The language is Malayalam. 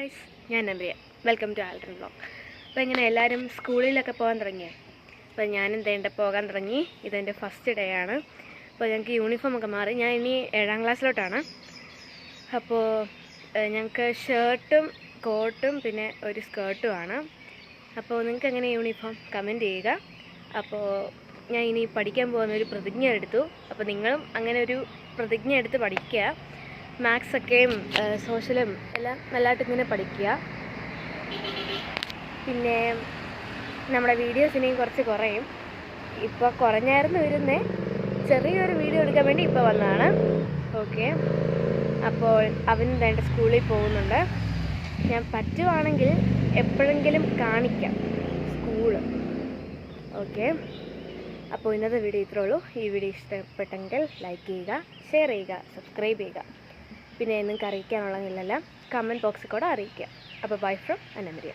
ഗൈസ്, ഞാൻ Namriya. Welcome to Aldran vlog. അപ്പോൾ ഇങ്ങനെ എല്ലാവരും സ്കൂളിലൊക്കെ പോകാൻ തുടങ്ങിയോ? അപ്പോൾ ഞാനും പോകാൻ തുടങ്ങി. ഇതെൻ്റെ ഫസ്റ്റ് ഡേ ആണ്. അപ്പോൾ ഞങ്ങൾക്ക് യൂണിഫോമൊക്കെ മാറി. ഞാൻ ഇനി 7ാം ക്ലാസ്സിലോട്ടാണ്. അപ്പോൾ ഞങ്ങൾക്ക് ഷർട്ടും കോട്ടും പിന്നെ ഒരു സ്കേർട്ടുമാണ്. അപ്പോൾ നിങ്ങൾക്ക് എങ്ങനെ യൂണിഫോം കമൻറ്റ് ചെയ്യുക. അപ്പോൾ ഞാൻ ഇനി പഠിക്കാൻ പോകുന്ന ഒരു പ്രതിജ്ഞ എടുത്തു. അപ്പോൾ നിങ്ങളും അങ്ങനെ ഒരു പ്രതിജ്ഞ എടുത്ത് പഠിക്കുക. മാത്സൊക്കെയും സോഷ്യലും എല്ലാം നല്ലതായിട്ട് ഇങ്ങനെ പഠിക്കുക. പിന്നെ നമ്മുടെ വീഡിയോസ് ഇനിയും കുറയും. ഇപ്പോൾ കുറഞ്ഞായിരുന്നു വരുന്നേ. ചെറിയൊരു വീഡിയോ എടുക്കാൻ വേണ്ടി ഇപ്പോൾ വന്നതാണ്. ഓക്കെ, അപ്പോൾ അവൻ വേണ്ട സ്കൂളിൽ പോകുന്നുണ്ട്. ഞാൻ പറ്റുവാണെങ്കിൽ എപ്പോഴെങ്കിലും കാണിക്കാം സ്കൂള്. ഓക്കെ, അപ്പോൾ ഇന്നത്തെ വീഡിയോ ഇത്രേ ഉള്ളൂ. ഈ വീഡിയോ ഇഷ്ടപ്പെട്ടെങ്കിൽ ലൈക്ക് ചെയ്യുക, ഷെയർ ചെയ്യുക, സബ്സ്ക്രൈബ് ചെയ്യുക. പിന്നെ നിങ്ങൾക്ക് അറിയിക്കാനുള്ളതെല്ലാം കമൻറ്റ് ബോക്സിൽ കൂടെ അറിയിക്കുക. അപ്പോൾ ബൈ ഫ്രം നമ്രിയ.